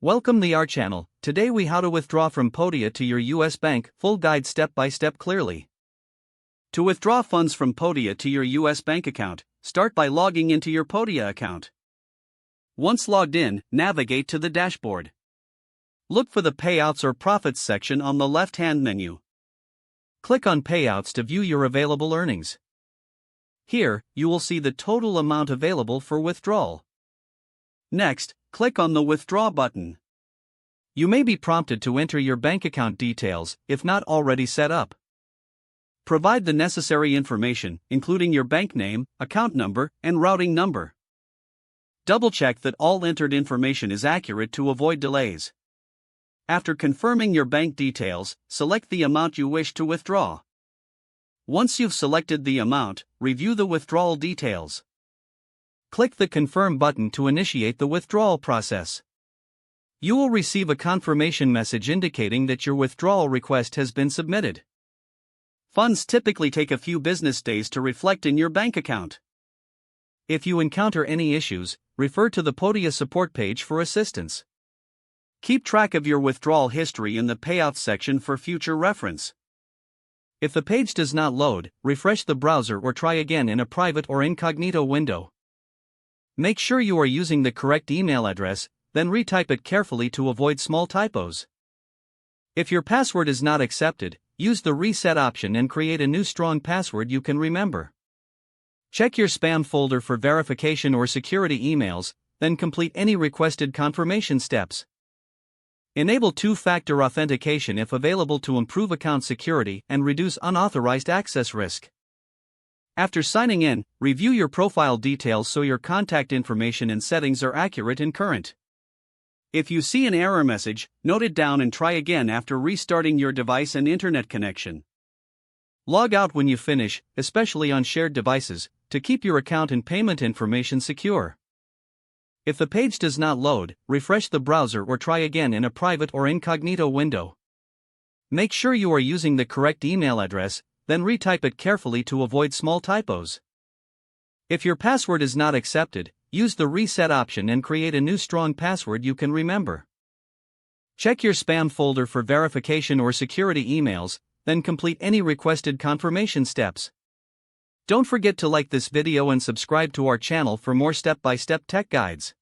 Welcome to our channel. Today we how to withdraw from Podia to your US bank, full guide step by step clearly. To withdraw funds from Podia to your US bank account, start by logging into your Podia account. Once logged in, navigate to the dashboard. Look for the Payouts or Profits section on the left-hand menu. Click on Payouts to view your available earnings. Here, you will see the total amount available for withdrawal. Next, click on the Withdraw button. You may be prompted to enter your bank account details, if not already set up. Provide the necessary information, including your bank name, account number, and routing number. Double-check that all entered information is accurate to avoid delays. After confirming your bank details, select the amount you wish to withdraw. Once you've selected the amount, review the withdrawal details. Click the Confirm button to initiate the withdrawal process. You will receive a confirmation message indicating that your withdrawal request has been submitted. Funds typically take a few business days to reflect in your bank account. If you encounter any issues, refer to the Podia support page for assistance. Keep track of your withdrawal history in the Payouts section for future reference. If the page does not load, refresh the browser or try again in a private or incognito window. Make sure you are using the correct email address, then retype it carefully to avoid small typos. If your password is not accepted, use the reset option and create a new strong password you can remember. Check your spam folder for verification or security emails, then complete any requested confirmation steps. Enable two-factor authentication if available to improve account security and reduce unauthorized access risk. After signing in, review your profile details so your contact information and settings are accurate and current. If you see an error message, note it down and try again after restarting your device and internet connection. Log out when you finish, especially on shared devices, to keep your account and payment information secure. If the page does not load, refresh the browser or try again in a private or incognito window. Make sure you are using the correct email address, then retype it carefully to avoid small typos. If your password is not accepted, use the reset option and create a new strong password you can remember. Check your spam folder for verification or security emails, then complete any requested confirmation steps. Don't forget to like this video and subscribe to our channel for more step-by-step tech guides.